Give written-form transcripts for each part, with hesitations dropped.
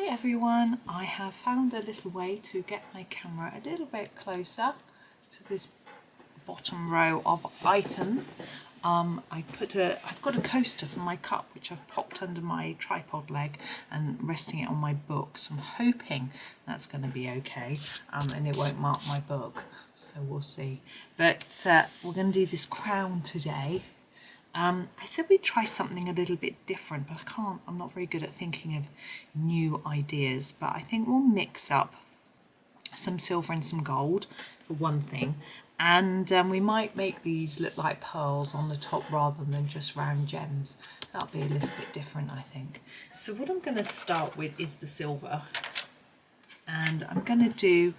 Hi everyone, I have found a little way to get my camera a little bit closer to this bottom row of items. I've got a coaster for my cup which I've popped under my tripod leg and resting it on my book, so I'm hoping that's going to be okay and it won't mark my book, so we'll see. But we're going to do this crown today. I said we'd try something a little bit different, but I'm not very good at thinking of new ideas, but I think we'll mix up some silver and some gold for one thing, and we might make these look like pearls on the top rather than just round gems. That'll be a little bit different, I think. So what I'm going to start with is the silver, and I'm going to do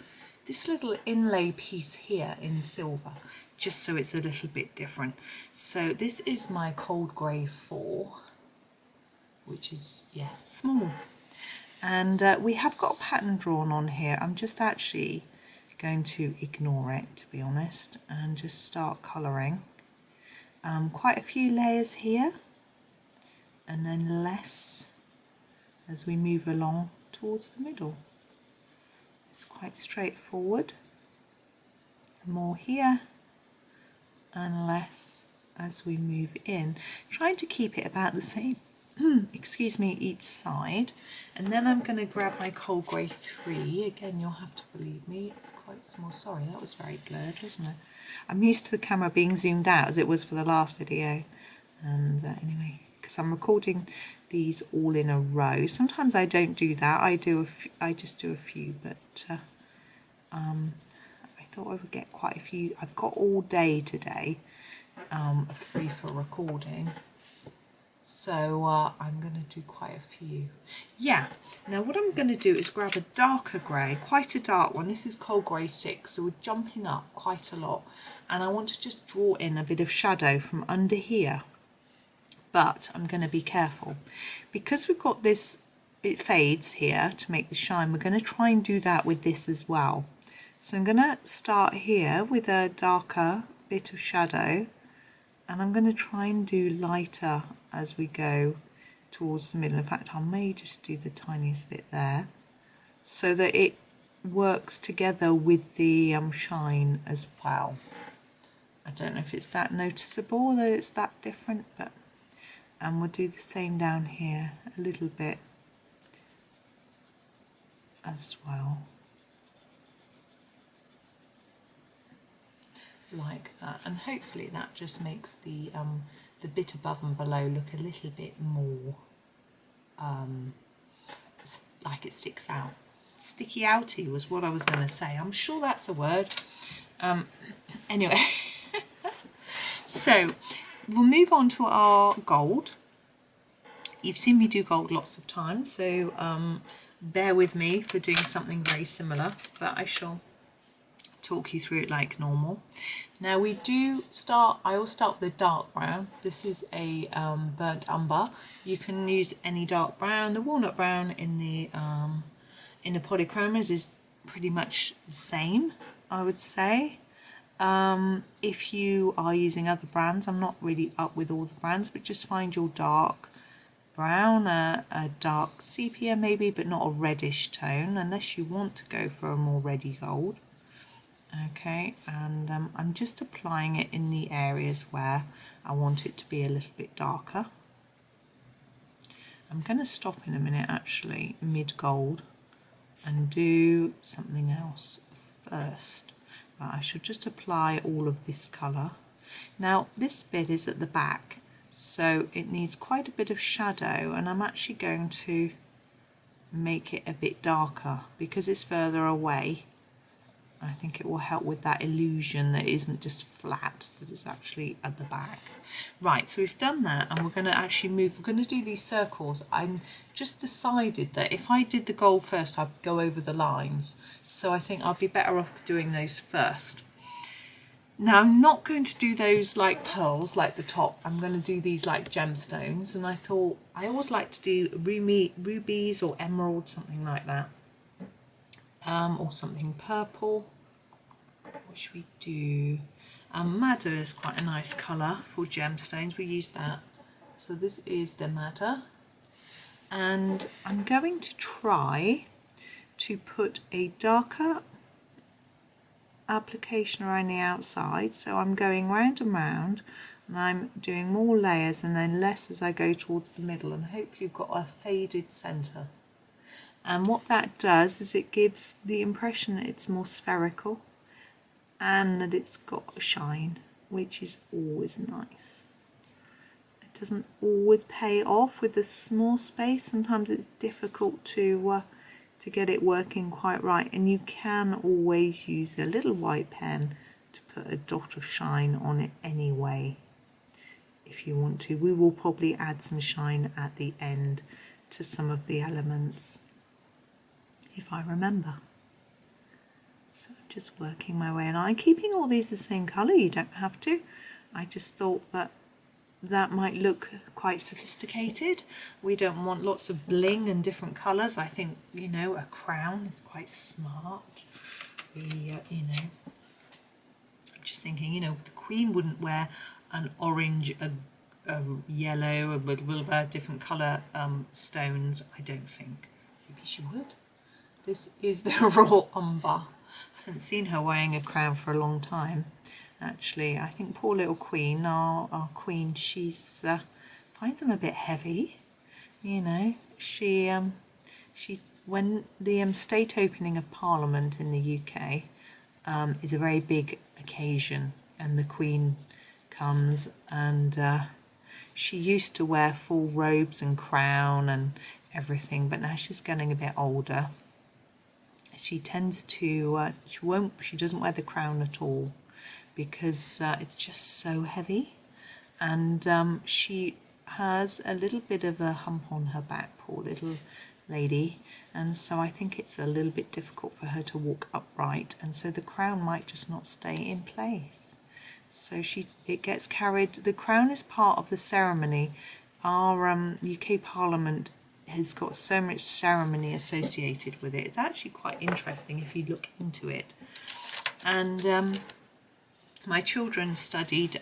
this little inlay piece here in silver, just so it's a little bit different. So this is my cold grey 4, which is, yeah, small. And we have got a pattern drawn on here. I'm just actually going to ignore it, to be honest, and just start colouring. Quite a few layers here, and then less as we move along towards the middle. It's quite straightforward. More here and less as we move in, trying to keep it about the same excuse me, each side. And then I'm going to grab my cold grey 3. Again, you'll have to believe me, it's quite small. Sorry, that was very blurred, wasn't it? I'm used to the camera being zoomed out as it was for the last video, and anyway, because I'm recording these all in a row, sometimes I don't do that. I just do a few, but I thought I would get quite a few. I've got all day today free for recording, so I'm going to do quite a few. Yeah, now what I'm going to do is grab a darker grey, quite a dark one. This is cold grey 6, so we're jumping up quite a lot, and I want to just draw in a bit of shadow from under here. But I'm going to be careful because we've got this, it fades here to make the shine. We're going to try and do that with this as well. So I'm going to start here with a darker bit of shadow, and I'm going to try and do lighter as we go towards the middle. In fact, I may just do the tiniest bit there so that it works together with the shine as well. I don't know if it's that noticeable, though it's that different, but and we'll do the same down here a little bit as well. Like that, and hopefully that just makes the bit above and below look a little bit more like it sticks out. Sticky outy was what I was going to say. I'm sure that's a word. Anyway, so we'll move on to our gold. You've seen me do gold lots of times, so bear with me for doing something very similar, but I shall talk you through it like normal. Now we do start, I will start with a dark brown. This is a burnt umber. You can use any dark brown. The walnut brown in the polychromos is pretty much the same, I would say. If you are using other brands, I'm not really up with all the brands, but just find your dark brown, a dark sepia maybe, but not a reddish tone, unless you want to go for a more reddy gold. Okay, and I'm just applying it in the areas where I want it to be a little bit darker. I'm going to stop in a minute actually mid gold and do something else first, but I should just apply all of this colour. Now this bit is at the back, so it needs quite a bit of shadow, and I'm actually going to make it a bit darker because it's further away. I think it will help with that illusion that isn't just flat, that is actually at the back. Right, so we've done that, and we're going to actually move, we're going to do these circles. I'm just decided that if I did the gold first, I'd go over the lines. So I think I'll be better off doing those first. Now I'm not going to do those like pearls, like the top. I'm going to do these like gemstones, and I thought I always like to do rubies or emerald, something like that. Or something purple. What should we do? Madder is quite a nice colour for gemstones. We use that. So this is the madder. and I'm going to try to put a darker application around the outside, so I'm going round and round and I'm doing more layers and then less as I go towards the middle, and hopefully you've got a faded centre. And what that does is it gives the impression that it's more spherical and that it's got a shine, which is always nice. It doesn't always pay off with the small space. Sometimes it's difficult to get it working quite right, and you can always use a little white pen to put a dot of shine on it anyway if you want to. We will probably add some shine at the end to some of the elements if I remember. So I'm just working my way, and I'm keeping all these the same colour. You don't have to. I just thought that that might look quite sophisticated. We don't want lots of bling and different colours. I think, you know, a crown is quite smart. You know, I'm just thinking, you know, the Queen wouldn't wear an orange, a yellow, a different colour stones, I don't think. Maybe she would. This is the raw Umber. I haven't seen her wearing a crown for a long time. Actually, I think poor little Queen, our Queen, she's finds them a bit heavy. You know, she when the state opening of Parliament in the UK is a very big occasion, and the Queen comes, and she used to wear full robes and crown and everything, but now she's getting a bit older. She tends to she doesn't wear the crown at all, because it's just so heavy, and she has a little bit of a hump on her back, poor little lady, and so I think it's a little bit difficult for her to walk upright, and so the crown might just not stay in place. So it gets carried. The crown is part of the ceremony. Our UK Parliament has got so much ceremony associated with it. It's actually quite interesting if you look into it. And my children studied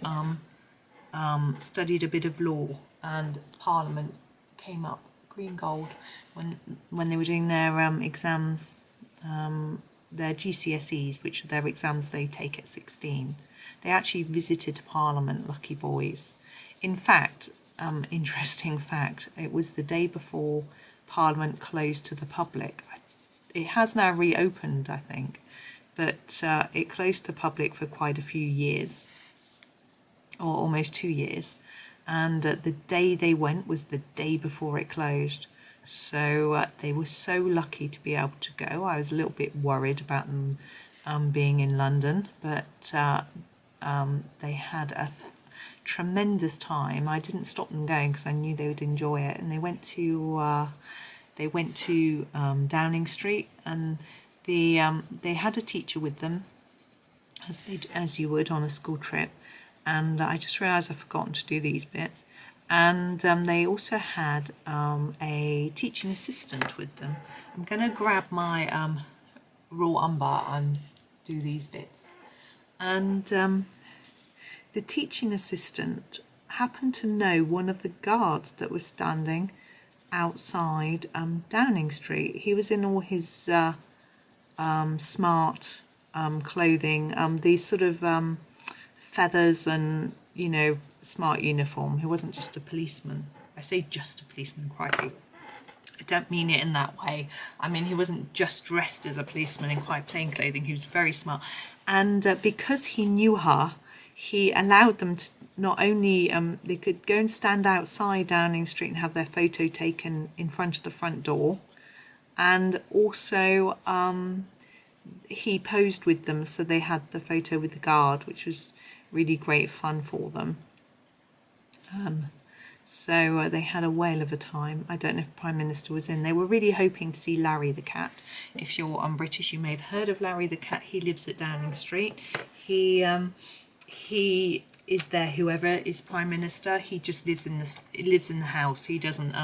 a bit of law, and Parliament came up green gold when they were doing their exams, their GCSEs, which are their exams they take at 16. They actually visited Parliament, lucky boys. In fact, interesting fact, it was the day before Parliament closed to the public. It has now reopened, I think, but it closed to public for quite a few years, or almost 2 years, and the day they went was the day before it closed. So they were so lucky to be able to go. I was a little bit worried about them being in London, but they had a tremendous time. I didn't stop them going because I knew they would enjoy it, and they went to Downing Street, and they had a teacher with them, as you would on a school trip, and I just realised I've forgotten to do these bits. And they also had a teaching assistant with them. I'm going to grab my raw umber and do these bits. And the teaching assistant happened to know one of the guards that was standing outside Downing Street. He was in all his smart clothing, these sort of feathers and, you know, smart uniform. He wasn't just a policeman. I say just a policeman, crikey. I don't mean it in that way. I mean, he wasn't just dressed as a policeman in quite plain clothing. He was very smart. And because he knew her, he allowed them to not only, they could go and stand outside Downing Street and have their photo taken in front of the front door. And also he posed with them, so they had the photo with the guard, which was really great fun for them. So they had a whale of a time. I don't know if the Prime Minister was in. They were really hoping to see Larry the cat. If you're British, you may have heard of Larry the cat. He lives at Downing Street. He is there, whoever is Prime Minister. He just lives in the house. He doesn't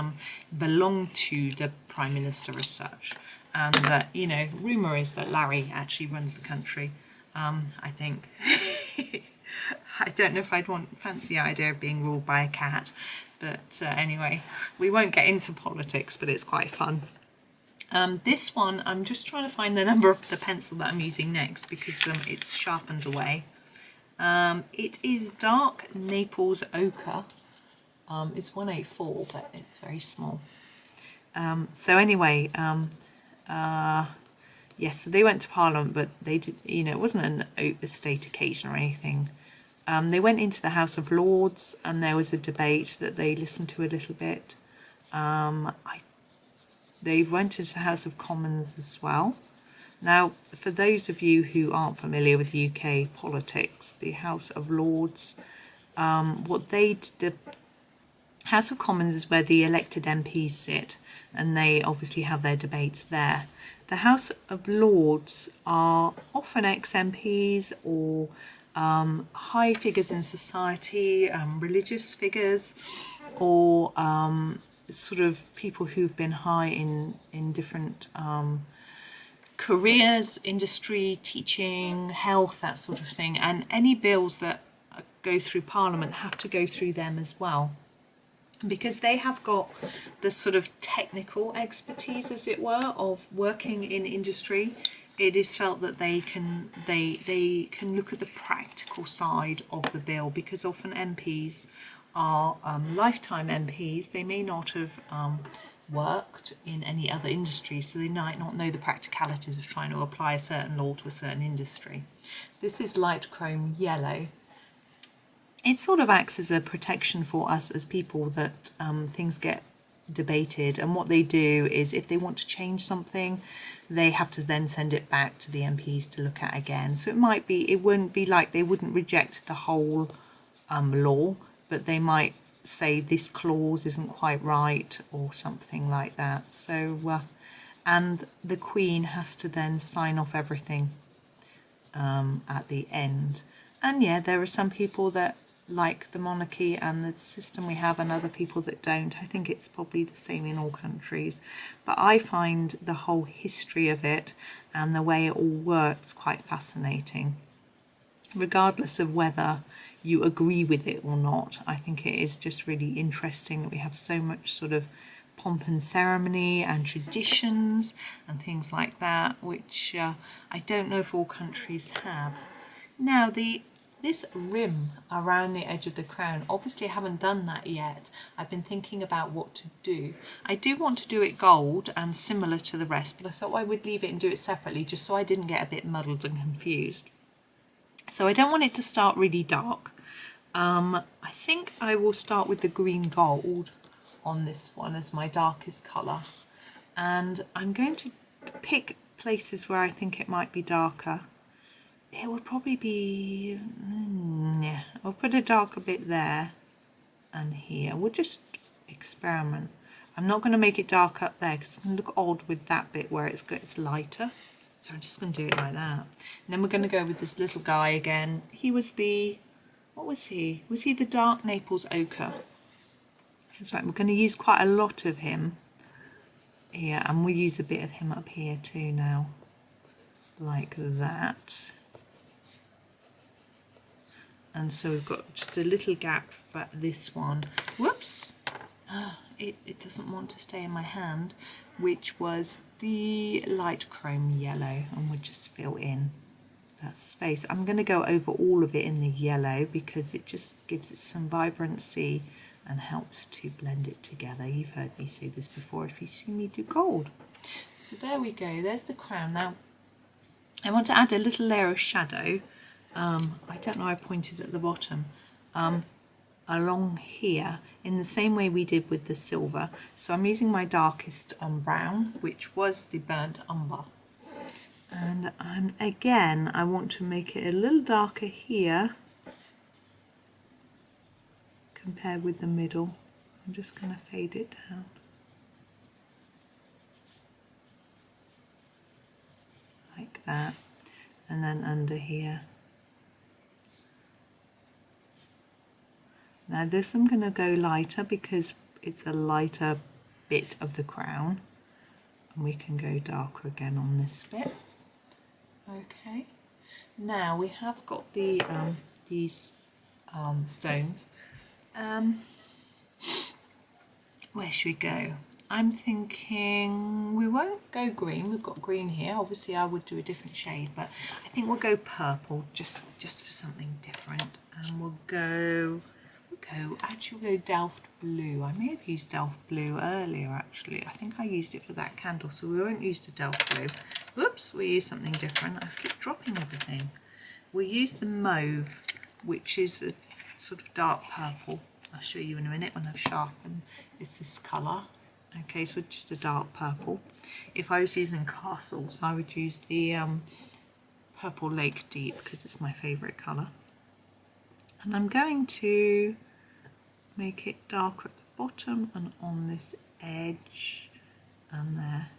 belong to the Prime Minister as such. And you know, rumour is that Larry actually runs the country. I think. I don't know if I'd fancy the idea of being ruled by a cat. But anyway, we won't get into politics, but it's quite fun. This one, I'm just trying to find the number of the pencil that I'm using next because it's sharpened away. It is dark Naples ochre. It's 184, but it's very small. So anyway, yes, so they went to Parliament, but they did, you know, it wasn't a state occasion or anything. They went into the House of Lords, and there was a debate that they listened to a little bit. They went into the House of Commons as well. Now, for those of you who aren't familiar with UK politics, the House of Lords, the House of Commons is where the elected MPs sit, and they obviously have their debates there. The House of Lords are often ex-MPs or high figures in society, religious figures, or sort of people who've been high in different careers, industry, teaching, health, that sort of thing. And any bills that go through Parliament have to go through them as well, because they have got the sort of technical expertise, as it were, of working in industry. It is felt that they can look at the practical side of the bill, because often MPs are lifetime MPs. They may not have worked in any other industry, so they might not know the practicalities of trying to apply a certain law to a certain industry. This is light chrome yellow. It sort of acts as a protection for us as people that things get debated, and what they do is if they want to change something, they have to then send it back to the MPs to look at again. So it wouldn't be like they wouldn't reject the whole law, but they might say this clause isn't quite right or something like that. So and the Queen has to then sign off everything at the end. And yeah, there are some people that like the monarchy and the system we have, and other people that don't. I think it's probably the same in all countries, but I find the whole history of it and the way it all works quite fascinating, regardless of whether you agree with it or not. I think it is just really interesting that we have so much sort of pomp and ceremony and traditions and things like that, which I don't know if all countries have. Now, this rim around the edge of the crown, obviously I haven't done that yet. I've been thinking about what to do. I do want to do it gold and similar to the rest, but I thought I would leave it and do it separately just so I didn't get a bit muddled and confused. So I don't want it to start really dark. I think I will start with the green gold on this one as my darkest colour. And I'm going to pick places where I think it might be darker. It would probably be, yeah, I'll put a darker bit there and here. We'll just experiment. I'm not going to make it dark up there because it's going to look odd with that bit where it's lighter. So I'm just going to do it like that. And then we're going to go with this little guy again. He was what was he? Was he the dark Naples ochre? That's right, we're going to use quite a lot of him here, and we'll use a bit of him up here too now, like that. And so we've got just a little gap for this one. Whoops! It doesn't want to stay in my hand, which was the light chrome yellow, and we'll just fill in that space. I'm going to go over all of it in the yellow because it just gives it some vibrancy and helps to blend it together. You've heard me say this before if you've seen me do gold. So there we go, there's the crown. Now I want to add a little layer of shadow. I don't know, I pointed at the bottom, along here in the same way we did with the silver. So I'm using my darkest brown, which was the burnt umber. And again, I want to make it a little darker here compared with the middle. I'm just going to fade it down. Like that. And then under here. Now this I'm going to go lighter because it's a lighter bit of the crown. And we can go darker again on this bit. Okay. Now we have got the these stones. where should we go? I'm thinking we won't go green. We've got green here. Obviously I would do a different shade, but I think we'll go purple just for something different. And actually we'll go Delft blue. I may have used Delft blue earlier actually. I think I used it for that candle, so we won't use the Delft blue. Whoops, we use something different. I keep dropping everything. We'll use the Mauve, which is a sort of dark purple. I'll show you in a minute when I've sharpened. It's this colour. Okay, so just a dark purple. If I was using castles, I would use the Purple Lake Deep because it's my favourite colour. And I'm going to make it darker at the bottom and on this edge and there.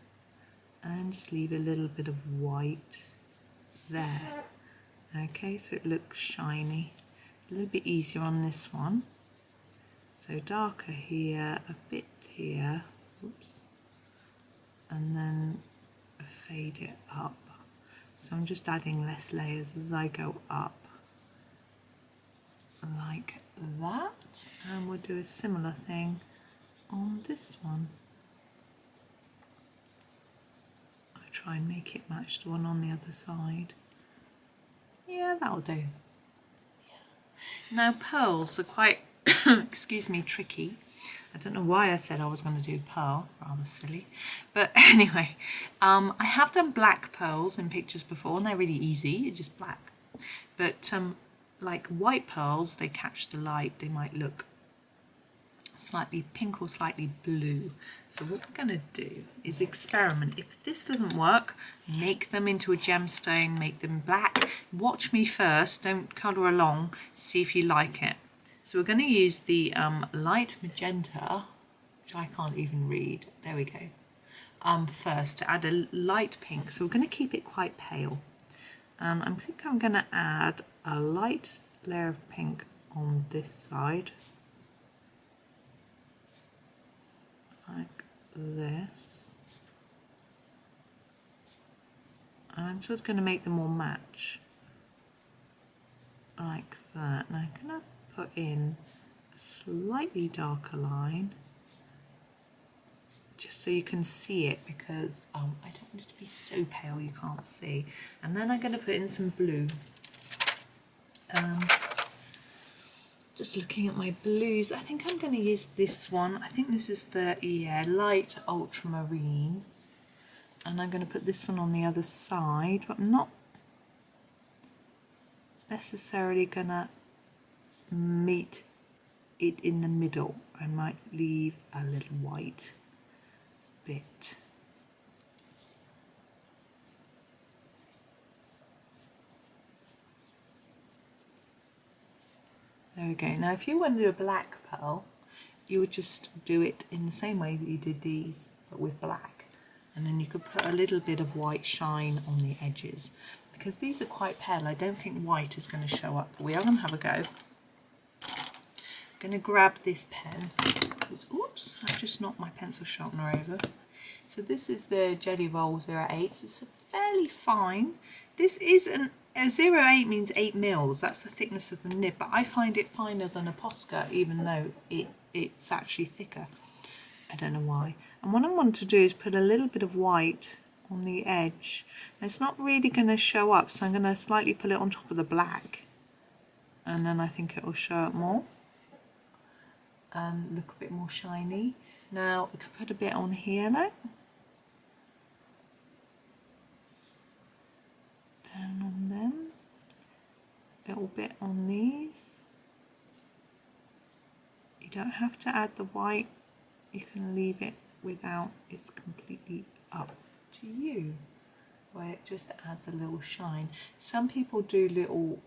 And just leave a little bit of white there. Okay, so it looks shiny. A little bit easier on this one. So darker here, a bit here, oops, and then fade it up. So I'm just adding less layers as I go up, like that. And we'll do a similar thing on this one. I try and make it match the one on the other side. Yeah, that'll do. Yeah. Now pearls are quite excuse me, tricky. I don't know why I said I was going to do pearl, rather silly. But anyway, I have done black pearls in pictures before and they're really easy, it's just black. But like white pearls, they catch the light, they might look slightly pink or slightly blue. So what we're going to do is experiment. If this doesn't work, make them into a gemstone, make them black. Watch me first, don't colour along, see if you like it. So we're going to use the light magenta, which I can't even read, there we go, first to add a light pink. So we're going to keep it quite pale. And I think I'm going to add a light layer of pink on this side, like this. And I'm just going to make them all match, like that. Now I'm going to put in a slightly darker line just so you can see it, because I don't want it to be so pale you can't see. And then I'm going to put in some blue. Just looking at my blues, I think I'm going to use this one. I think this is the light ultramarine, and I'm going to put this one on the other side, but I'm not necessarily going to meet it in the middle. I might leave a little white bit. There we go. Now if you want to do a black pearl, you would just do it in the same way that you did these, but with black. And then you could put a little bit of white shine on the edges. Because these are quite pale, I don't think white is going to show up. But we are going to have a go. I'm going to grab this pen. Oops, I've just knocked my pencil sharpener over. So this is the Gellyroll 08. It's fairly fine. This is a 08 means 8 mils. That's the thickness of the nib, but I find it finer than a Posca, even though it's actually thicker. I don't know why. And what I want to do is put a little bit of white on the edge. And it's not really going to show up, so I'm going to slightly put it on top of the black, and then I think it will show up more and look a bit more shiny. Now we could put a bit on here, look. Down on them, a little bit on these. You don't have to add the white, you can leave it without, it's completely up to you, where it just adds a little shine. Some people do little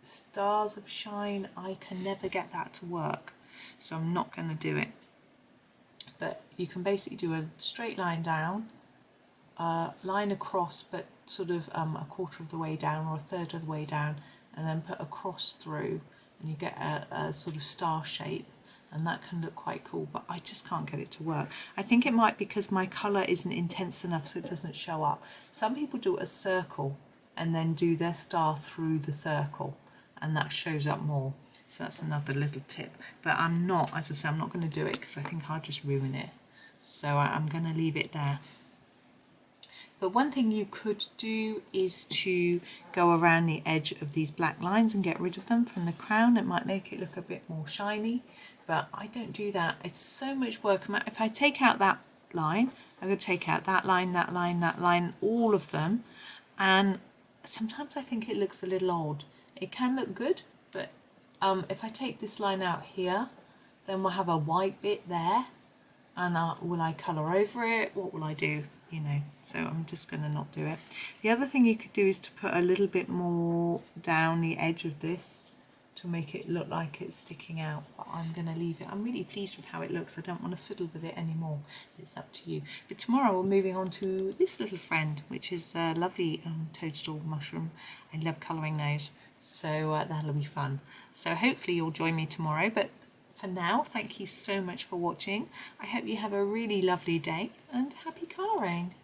stars of shine. I can never get that to work, so I'm not going to do it. But you can basically do a straight line down, line across, but sort of a quarter of the way down or a third of the way down, and then put a cross through, and you get a sort of star shape, and that can look quite cool, but I just can't get it to work. I think it might be because my colour isn't intense enough, so it doesn't show up. Some people do a circle and then do their star through the circle, and that shows up more. So that's another little tip. But I'm not, as I say, I'm not going to do it because I think I'll just ruin it. So I'm going to leave it there. But one thing you could do is to go around the edge of these black lines and get rid of them from the crown. It might make it look a bit more shiny, but I don't do that. It's so much work. If I take out that line, I'm going to take out that line, that line, that line, all of them. And sometimes I think it looks a little odd. It can look good, but if I take this line out here, then we'll have a white bit there. And will I colour over it? What will I do? You know, so I'm just going to not do it. The other thing you could do is to put a little bit more down the edge of this to make it look like it's sticking out, but I'm going to leave it. I'm really pleased with how it looks. I don't want to fiddle with it anymore. It's up to you. But tomorrow we're moving on to this little friend, which is a lovely Toadstool Mushroom. I love colouring those, so that'll be fun. So hopefully you'll join me tomorrow, but for now, thank you so much for watching. I hope you have a really lovely day and happy colouring.